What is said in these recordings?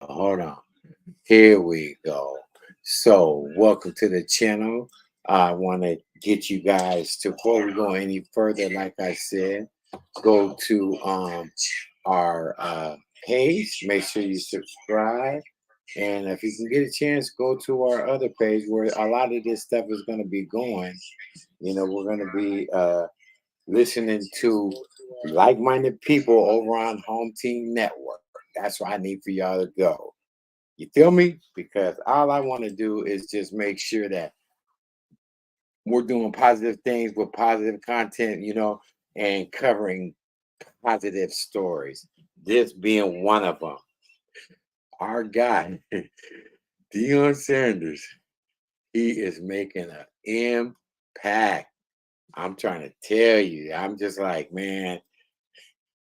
Hold on. Here we go. So, welcome to the channel. I want to get you guys to, before we go any further, like I said, go to our page. Make sure you subscribe. And if you can get a chance, go to our other page where a lot of this stuff is going to be going. We're going to be listening to like-minded people over on Home Team Network. That's what I need for y'all to go. You feel me? Because all I want to do is just make sure that we're doing positive things with positive content, and covering positive stories. This being one of them. Our guy, Deion Sanders, he is making an impact. I'm trying to tell you. I'm just like, man,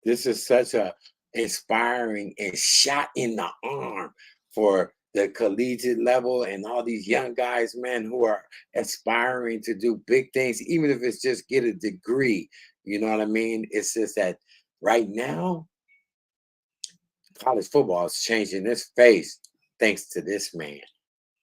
this is such a inspiring and shot in the arm for the collegiate level and all these young guys, man, who are aspiring to do big things, even if it's just get a degree. You know what I mean? It's just that right now, college football is changing its face thanks to this man,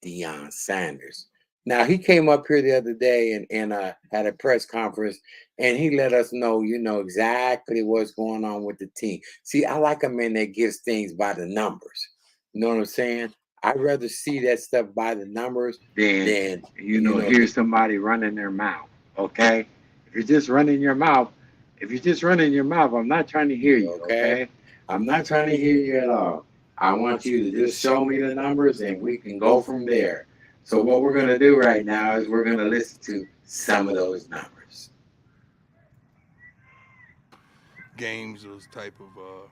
Deion Sanders. Now he came up here the other day and had a press conference, and he let us know, exactly what's going on with the team. See, I like a man that gives things by the numbers. You know what I'm saying? I'd rather see that stuff by the numbers than hear somebody running their mouth. Okay, if you're just running your mouth, I'm not trying to hear you. Okay, I'm not trying to hear you at all. I want you to just show me the numbers, and we can go from there. So what we're going to do right now is we're going to listen to some of those numbers. Games, those type of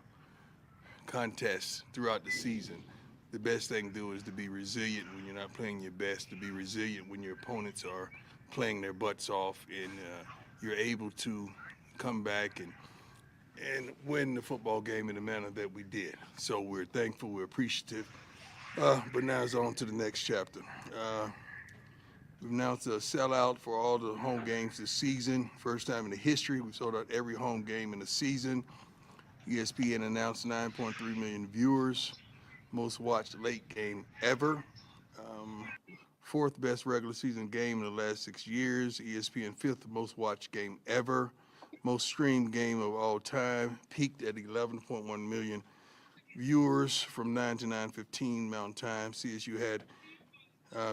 contests throughout the season, the best thing to do is to be resilient when you're not playing your best, to be resilient when your opponents are playing their butts off, and you're able to come back and win the football game in the manner that we did. So we're thankful, we're appreciative. But now it's on to the next chapter. We've announced a sellout for all the home games this season. First time in the history, we've sold out every home game in the season. ESPN announced 9.3 million viewers, most watched late game ever. Um, Fourth best regular season game in the last 6 years. ESPN fifth most watched game ever. Most streamed game of all time. Peaked at 11.1 million viewers from 9 to 9:15 Mountain Time. CSU had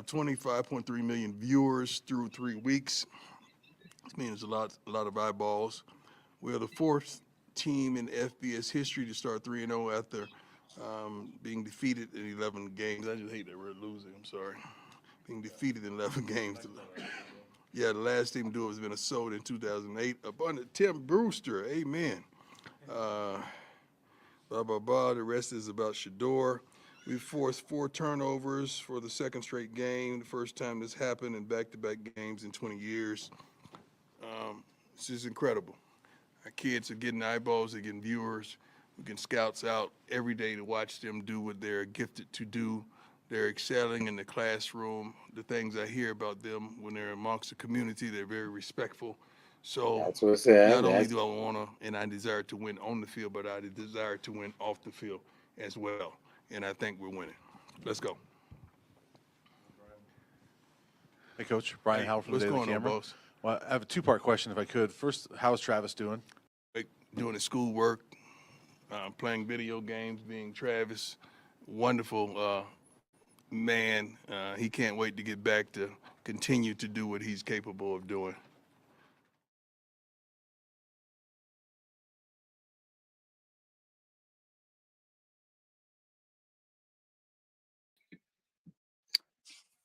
25.3 million viewers through 3 weeks. This means a lot of eyeballs. We are the fourth team in FBS history to start 3-0 after being defeated in 11 games. I just hate that we're losing. I'm sorry. Being defeated in 11 games. Yeah, the last team to do it was Minnesota in 2008. Up under Tim Brewster. Amen. Blah, blah, blah. The rest is about Shador. We forced 4 turnovers for the second straight game. The first time this happened in back-to-back games in 20 years. This is incredible. Our kids are getting eyeballs, they're getting viewers. We get scouts out every day to watch them do what they're gifted to do. They're excelling in the classroom. The things I hear about them when they're amongst the community, they're very respectful. So That's what's said. not only do I want to and I desire to win on the field, but I desire to win off the field as well. And I think we're winning. Let's go. Hey, Coach. Brian Howard from What's the Daily going on, Camera. boss? Well, I have a two-part question, if I could. First, how's Travis doing? Doing his schoolwork, playing video games, being Travis. Wonderful man. He can't wait to get back to continue to do what he's capable of doing.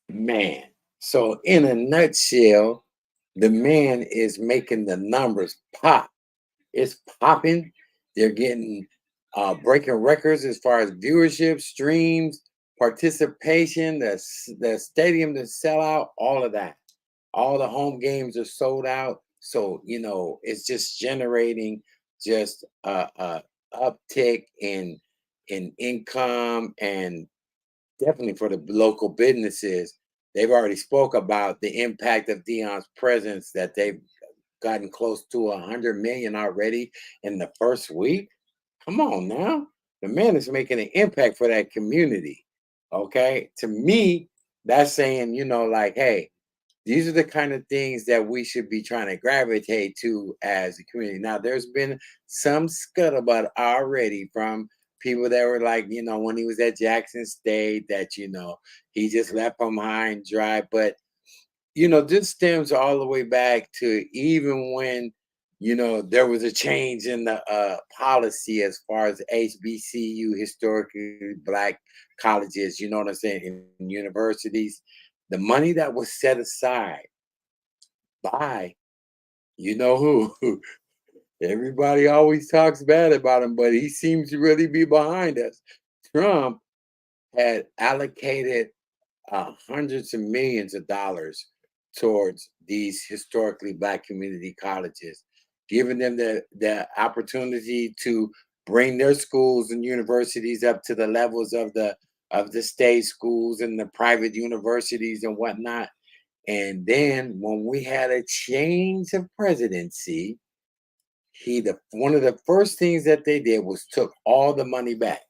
Man. So in a nutshell, the man is making the numbers pop. It's popping. They're getting breaking records as far as viewership, streams, participation, the stadium to sell out, all of that. All the home games are sold out. So, it's just generating just a uptick in income, and definitely for the local businesses. They've already spoke about the impact of Deion's presence, that they've gotten close to 100 million already in the first week. Come on now. The man is making an impact for that community. Okay. To me, that's saying, like, hey, these are the kind of things that we should be trying to gravitate to as a community. Now, there's been some scuttlebutt already from people that were like, when he was at Jackson State, that, he just left them high and dry. But this stems all the way back to even when, there was a change in the policy as far as HBCU, historically black colleges, you know what I'm saying, in universities. The money that was set aside by, who, everybody always talks bad about him, but he seems to really be behind us. Trump had allocated hundreds of millions of dollars towards these historically black community colleges, giving them the opportunity to bring their schools and universities up to the levels of the of the state schools and the private universities and whatnot. And then when we had a change of presidency, one of the first things that they did was took all the money back.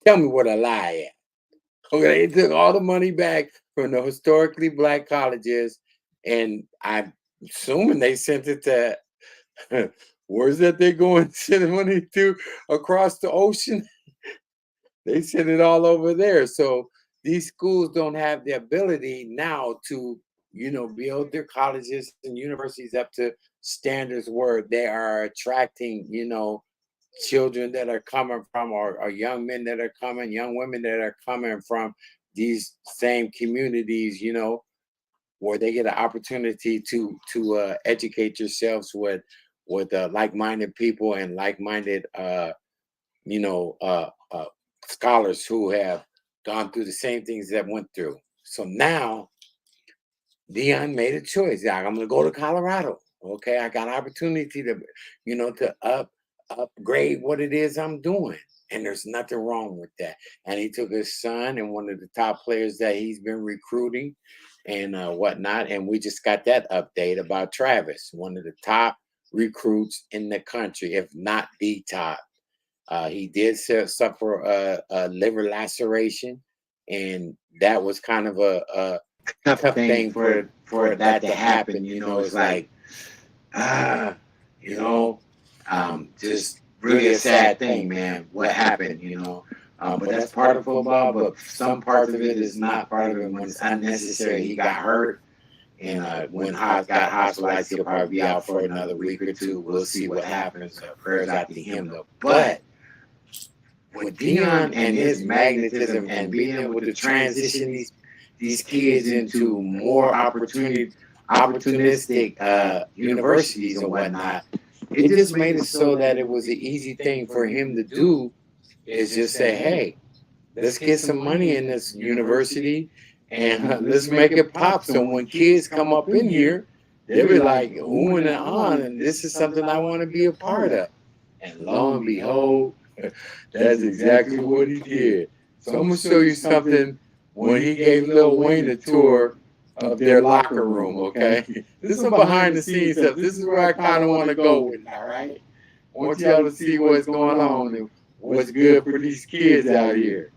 Tell me what a lie at. Okay, they took all the money back from the historically black colleges, and I'm assuming they sent it to where's that they're going to send the money to across the ocean? They send it all over there. So these schools don't have the ability now to, build their colleges and universities up to standards where they are attracting, children that are coming from, or young men that are coming, young women that are coming from these same communities, where they get an opportunity to educate yourselves with like-minded people and like-minded scholars who have gone through the same things that went through. So now Deion made a choice. Like, I'm gonna go to Colorado. Okay, I got opportunity to, to upgrade what it is I'm doing. And there's nothing wrong with that. And he took his son and one of the top players that he's been recruiting and whatnot. And we just got that update about Travis, one of the top recruits in the country, if not the top. He did suffer a liver laceration, and that was kind of a tough thing for that to happen. It's like, just really a sad thing, man, what happened, but that's part of football, but some parts of it is not part of it when it's unnecessary. He got hurt, and when Haas got hospitalized, he'll probably be out for another week or two. We'll see what happens. Prayers out to him, though. But with Deion and his magnetism and being able to transition these kids into more opportunistic universities and whatnot, it just made it so that it was an easy thing for him to do, is just say, hey, let's get some money in this university and let's make it pop. So when kids come up in here, they'll be like, ooh and on, and this is something I want to be a part of. And lo and behold, that's exactly what he did. So I'm going to show you something when he gave Lil Wayne a tour of their locker room, okay? This is some behind the scenes stuff. This is where I kind of want to go with it, all right? I want y'all to see what's going on and what's good for these kids out here.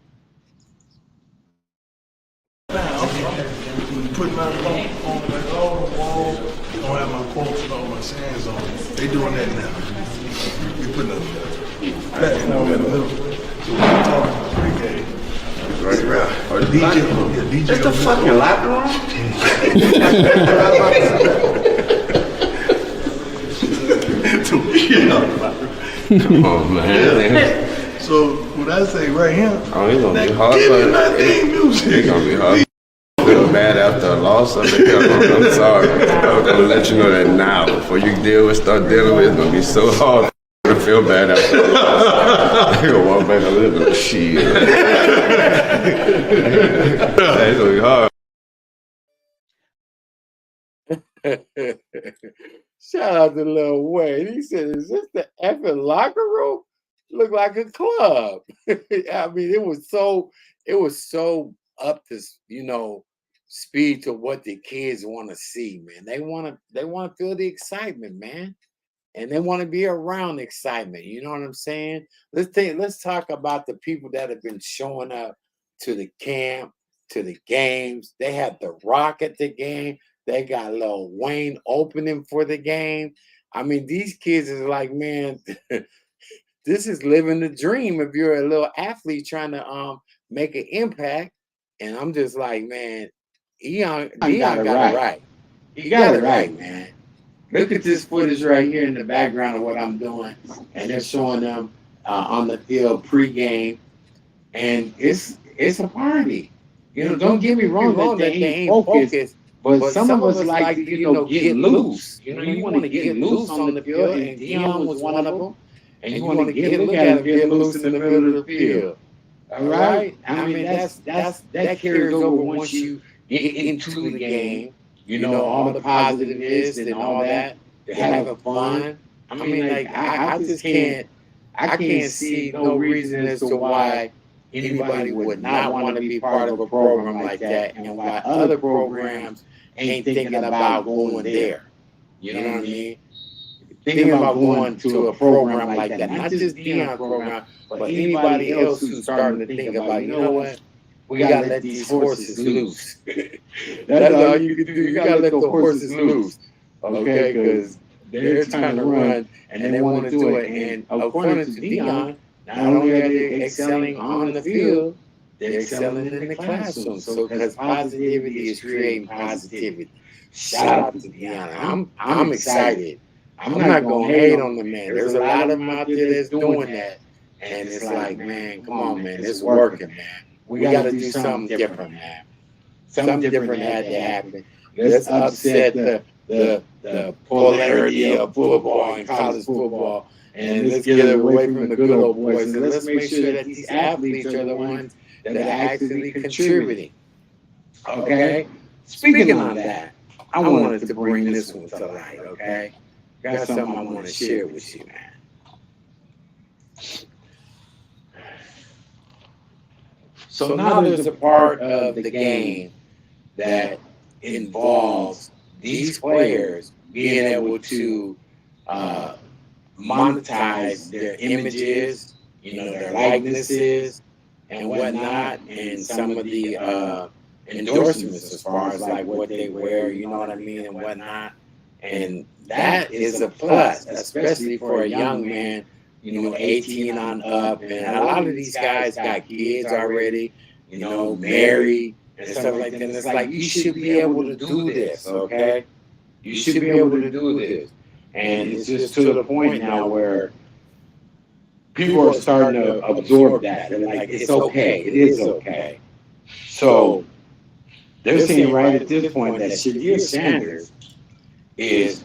Put my phone on like all the wall. Don't have my quotes and all my sayings on it. They doing that now. We putting up that in the middle. So we're talking pregame. Right around. Or DJ. Yeah, DJ. It's the fucking locker room? Come on, man. So what I say right here, It's gonna be hard. give me my theme music. It's gonna be hard. Feel bad after a loss. I'm sorry. I'm gonna let you know that now. Before you start dealing with, it's gonna be so hard to feel bad after a loss. You're gonna walk back and live in the shit. It's gonna be hard. Shout out to Lil Wayne. He said, is this the effing locker room? Look like a club. I mean, it was so up to, speed to what the kids want to see, man. They want to feel the excitement, man. And they want to be around excitement. You know what I'm saying? Let's talk about the people that have been showing up to the camp, to the games. They had The Rock at the game. They got Lil Wayne opening for the game. I mean, these kids is like, man, this is living the dream if you're a little athlete trying to make an impact. And I'm just like, man, Deion got it right. He got it right, man. Look at this footage right here in the background of what I'm doing. And they're showing them on the field pregame. And it's a party. Don't get me wrong that they ain't focused. But some of us like to, get loose. You want to get loose on the field, and Deion was one of them. And you want to look at him get loose in the middle of the field. All right? I mean, that carries over once you get into the game. All the positiveness and all that. They're having fun. I mean, like, I just can't see no reason as to why anybody would not want to be part of a program like that, and why other programs ain't thinking about going there. You know what I mean? Thinking about going to a program like that, not just Deion's program, but anybody else who's starting to think about, you know what, we gotta let these horses loose. That's all you can do. You gotta let the horses loose, okay? Because they're trying to run and they want to do it. And according to Deion, not only are they excelling on the field, they're excelling in the classroom. So because positivity is creating positivity. Shout out to Deion. I'm excited. I'm not gonna hate on the man. There's a lot of them out there that's doing that, and it's like, man, come on, man, it's working, man. We gotta do something different, man. Something different had to happen. Let's upset the polarity of football and college football, and let's get away from the good old boys, and let's make sure that these athletes are the ones that are actually contributing. Okay? Speaking on that, I wanted to bring this one to light, okay? Got something I want to share with you, man. So now there's a part of the game that involves these players being able to monetize their images, their likenesses and whatnot, and some of the endorsements as far as like what they wear, you know what I mean, and whatnot. And that is a plus, especially for a young man, 18 on up. And a lot of these guys got kids already, married and stuff like that. And it's like, you should be able to do this, okay? You should be able to do this. And it's just to the point now where people are starting to absorb that. They're like, it's okay. It is okay. So they're saying right at this point that Shedeur Sanders is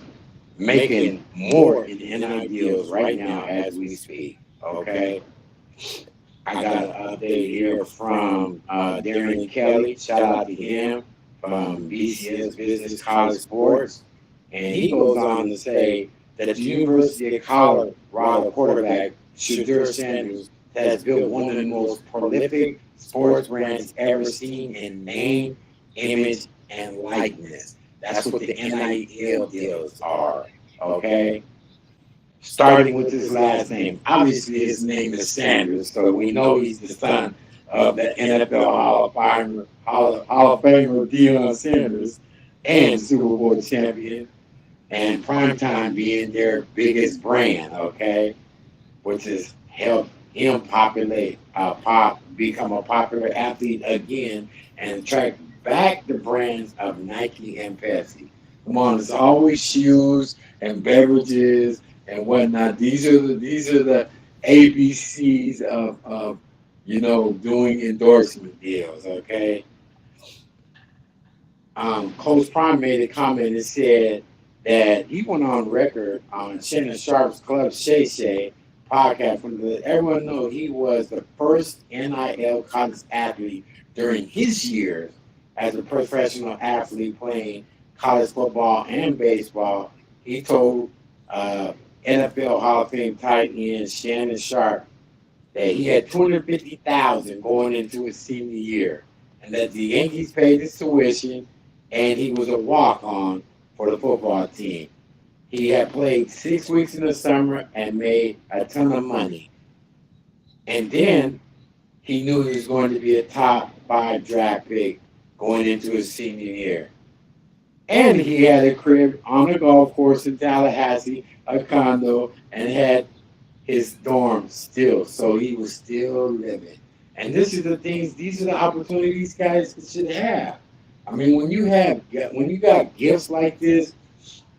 making more in NIL deals right now as we speak, okay? I got an update here from Darren Kelly, shout out to him, from BCS Business College Sports, and he goes on to say that the University of Colorado quarterback, Shedeur Sanders, has built one of the most prolific sports brands ever seen in name, image, and likeness. That's what the NIL deals are, okay? Starting with his last name. Obviously, his name is Sanders, so we know he's the son of the NFL Hall of Famer Deion Sanders and Super Bowl champion, and Primetime being their biggest brand, okay? Which has helped him become a popular athlete again and attract back the brands of Nike and Pepsi. Come on, it's always shoes and beverages and whatnot. These are the ABCs of doing endorsement deals. Okay. Coach Prime made a comment and said that he went on record on Shannon Sharp's Club Shay Shay podcast to let everyone know he was the first NIL college athlete during his years as a professional athlete playing college football and baseball. He told NFL Hall of Fame tight end Shannon Sharp that he had $250,000 going into his senior year, and that the Yankees paid his tuition, and he was a walk-on for the football team. He had played 6 weeks in the summer and made a ton of money. And then he knew he was going to be a top 5 draft pick going into his senior year. And he had a crib on a golf course in Tallahassee, a condo, and had his dorm still. So he was still living. And these are the opportunities guys should have. I mean, when you got gifts like this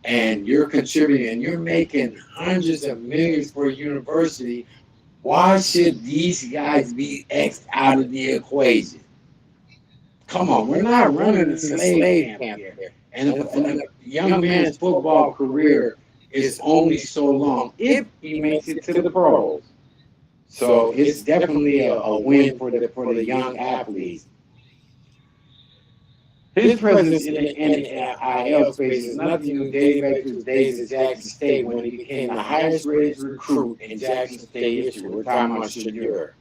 and you're contributing and you're making hundreds of millions for a university, why should these guys be X'd out of the equation? Come on, we're not running a slave camp here. And a young man's football career is only so long if he makes it to the pros. So it's definitely a win for the young athletes. His presence in the NIL space is nothing new dating back to his days at Jackson State when he became the highest rated recruit in Jackson State history. We're talking about Shedeur.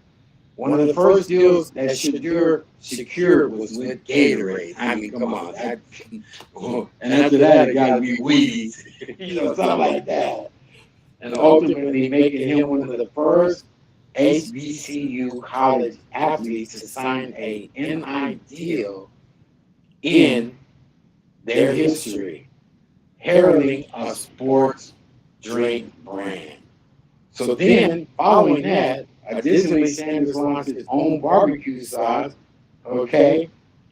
One of the first deals that Shadur secured was with Gatorade. I mean, come on. And after that, it got to be weeds, something like that. And ultimately making him one of the first HBCU college athletes to sign a NI deal in their history, heralding a sports drink brand. So then, following that, additionally, Sanders launched his own barbecue sauce, okay?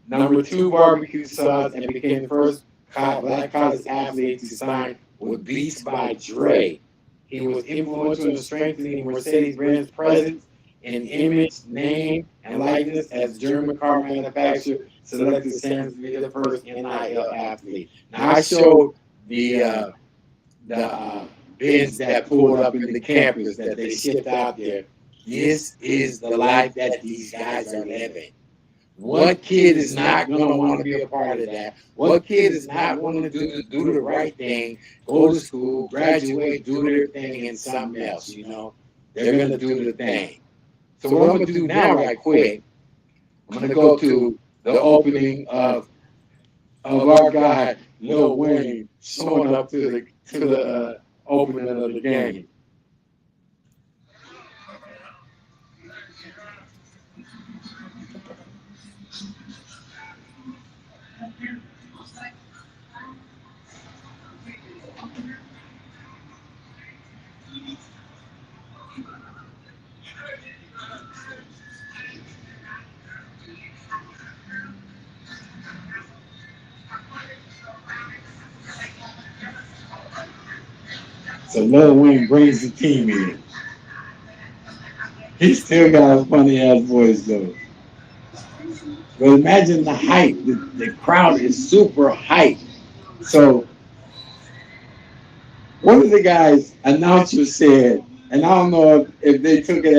Number 2 barbecue sauce, and became the first black college athlete to sign with Beats by Dre. He was influential in strengthening Mercedes-Benz presence in image, name, and likeness as German car manufacturer selected Sanders to be the first NIL athlete. Now, I showed the Benz that pulled up in the campus that they shipped out there. This is the life that these guys are living. What kid is not going to want to be a part of that? What kid is not wanting to do the right thing, go to school, graduate, do their thing in something else, They're going to do the thing. So what I'm going to do now right quick, I'm going to go to the opening of our guy, Lil Wayne, showing up to the opening of the game. So Lil Wayne brings the team in. He still got a funny ass voice though. But imagine the hype. The crowd is super hype. So one of the guys, announcer, said, and I don't know if they took it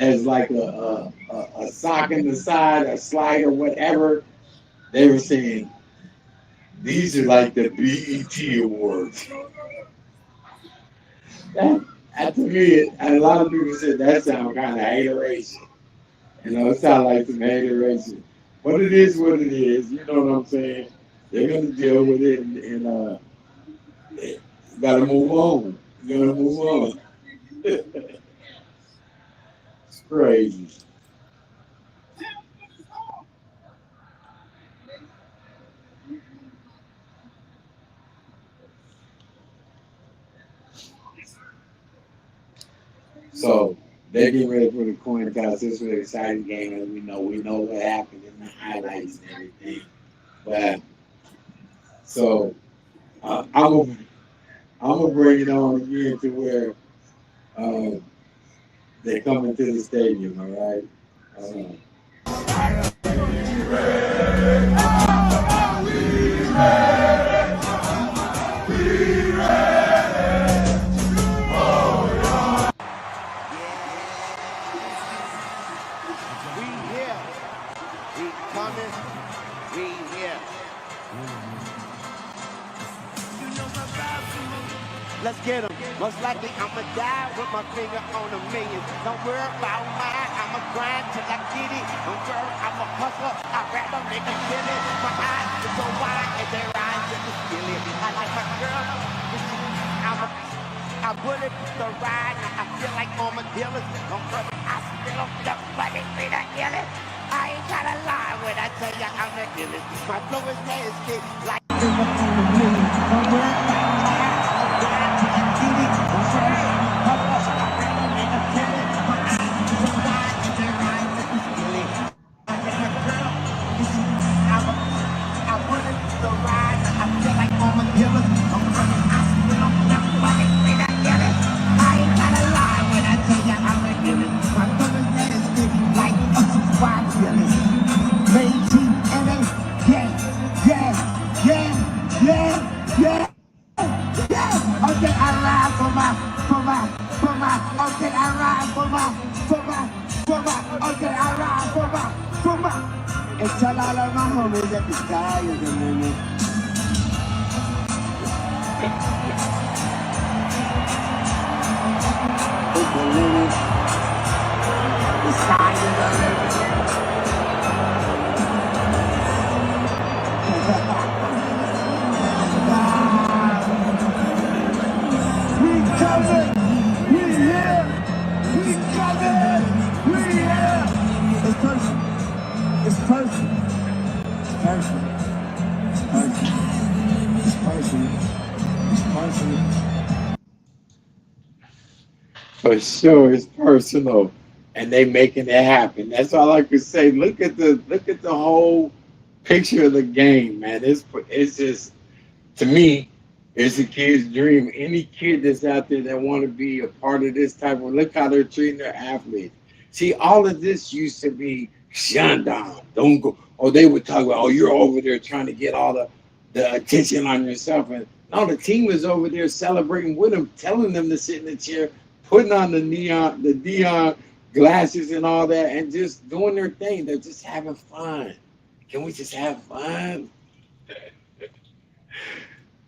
as like a sock in the side, a slide or whatever. They were saying, these are like the BET Awards. That to me, and a lot of people said that sounds kind of hateration. It sounds like some hateration. But it is what it is. You know what I'm saying? They're going to deal with it and got to move on. You got to move on. It's crazy. So they're getting ready for the coin toss. This is an exciting game, and we know what happened in the highlights and everything. But so I'm gonna bring it on again to where they come into the stadium. All right. Let's get them. Most likely I'ma die with my finger on a million. Don't worry about mine. I'ma grind till I get it. Don't worry, I'm a hustler. I'd rather make a killing. My eyes are so wide and they rise in the skillet. I like my girl. I wouldn't the ride. I feel like all my dealers. Don't worry, I still the funny thing to kill it. I ain't gotta lie when I tell you I'm the illest. My flow is nasty like finger on a million. Don't worry about mine. And tell all of my homies that the sky is the limit. It's the limit. For sure, it's personal, and they making it happen. That's all I can say. Look at the whole picture of the game, man. It's just, to me, it's a kid's dream. Any kid that's out there that want to be a part of this type of, look how they're treating their athletes. See, all of this used to be shunned down. Don't go. Or they would talk about, oh, you're over there trying to get all the attention on yourself. And no, the team was over there celebrating with them, telling them to sit in the chair, putting on the Dion glasses and all that, and just doing their thing. They're just having fun. Can we just have fun?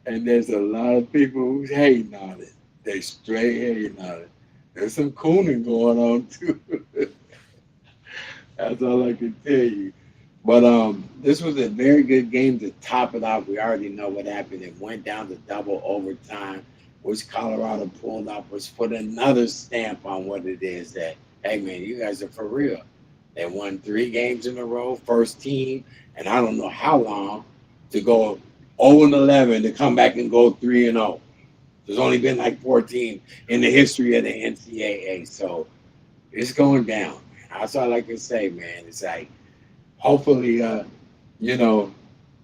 And there's a lot of people who's hating on it. They straight hating on it. There's some cooning going on too. That's all I can tell you. But this was a very good game to top it off. We already know what happened. It went down to double overtime, which Colorado pulled off, which put another stamp on what it is that, hey, man, you guys are for real. They won 3 games in a row, first team, and I don't know how long to go 0-11 to come back and go 3-0. There's only been like 14 in the history of the NCAA, so it's going down. Man. That's all I can say, man. It's like, hopefully,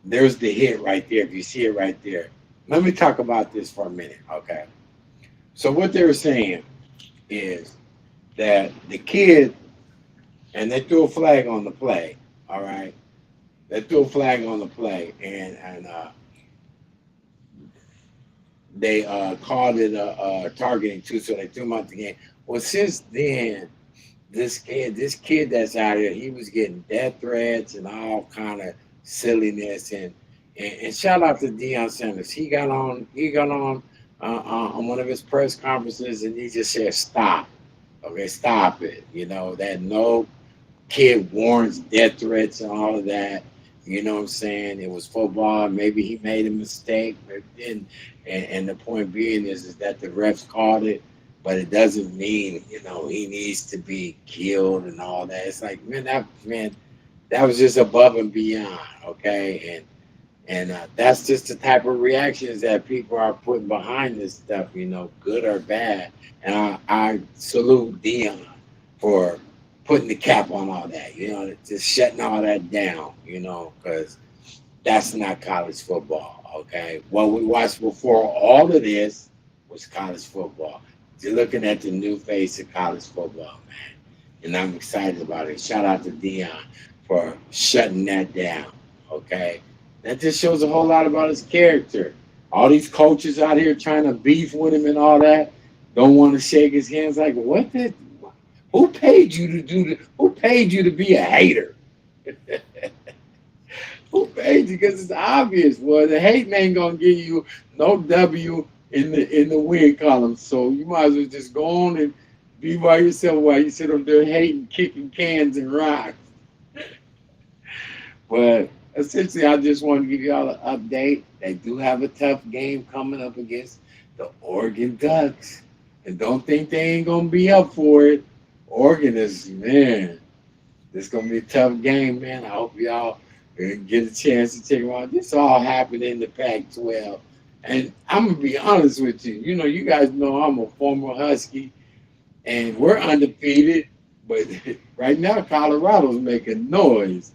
there's the hit right there. If you see it right there. Let me talk about this for a minute, okay? So what they were saying is that the kid, and they threw a flag on the play, all right? They threw a flag on the play, and they called it targeting too, so they threw him out the game. Well, since then, this kid that's out here, he was getting death threats and all kind of silliness, and shout out to Deion Sanders. He got on one of his press conferences, and he just said, "Stop, okay, stop it." That no kid warrants death threats and all of that. You know what I'm saying? It was football. Maybe he made a mistake, and the point being is that the refs called it. But it doesn't mean, he needs to be killed and all that. It's like, that was just above and beyond, okay? And that's just the type of reactions that people are putting behind this stuff, good or bad. And I salute Deion for putting the cap on all that, just shutting all that down, because that's not college football, okay? What we watched before all of this was college football. You're looking at the new face of college football, man. And I'm excited about it. Shout out to Deion for shutting that down, okay? That just shows a whole lot about his character. All these coaches out here trying to beef with him and all that, don't want to shake his hands. Like, who paid you to who paid you to be a hater? Who paid you? Because it's obvious, boy. The hate ain't going to give you no W in the win column, so you might as well just go on and be by yourself while you sit up there hating, kicking cans and rocks. But essentially, I just want to give y'all an update. They do have a tough game coming up against the Oregon Ducks, and don't think they ain't gonna be up for it. Oregon is, man, it's gonna be a tough game, man. I hope y'all get a chance to check them out. This all happened in the Pac-12. And I'm going to be honest with you. You guys know I'm a former Husky, and we're undefeated. But right now, Colorado's making noise.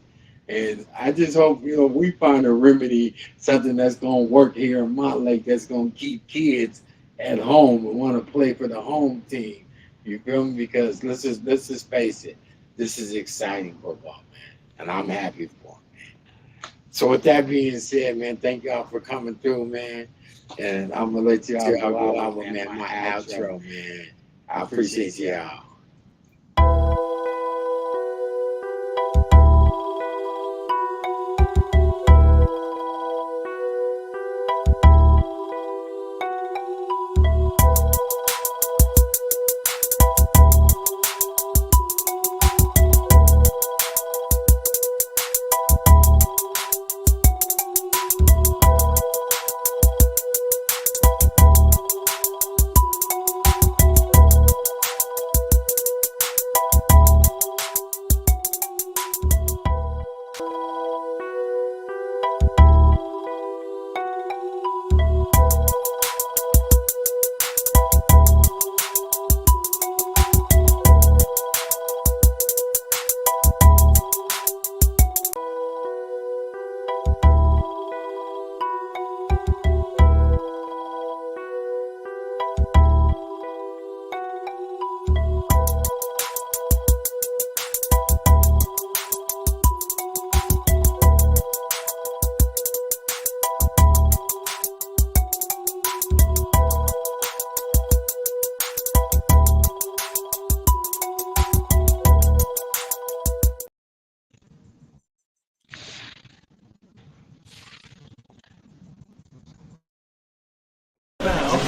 And I just hope, we find a remedy, something that's going to work here in Montlake that's going to keep kids at home and want to play for the home team. You feel me? Because let's just face it. This is exciting football, man. And I'm happy for it, man. So with that being said, man, thank y'all for coming through, man. And I'm going to let y'all go out with my outro, man. I appreciate y'all.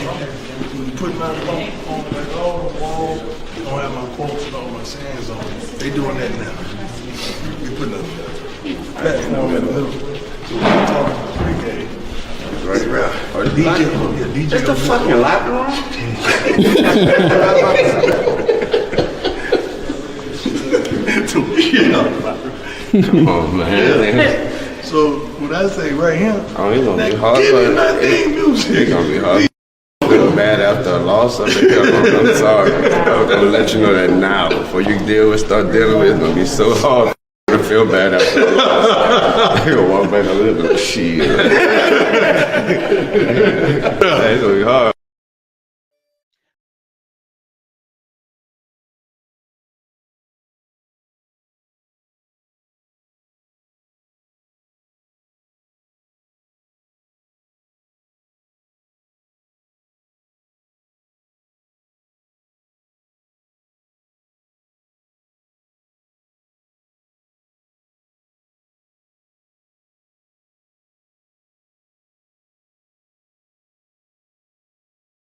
Put my phone on like all the walls. Don't have my quotes and all my sayings on it. They doing that now. We putting a platinum in the middle. So when we talking pregame. Right around. Or DJ, yeah, DJ. It's the fucking locker room. Come on, man. So what I say right here, Oh, it's gonna be hard. give me my theme It's music. gonna be hard. Feel bad after a loss. I'm sorry. I'm gonna let you know that now. Before you start dealing with, it's gonna be so hard to feel bad after a loss. You gonna walk back a little bit. Shit. It's gonna be hard.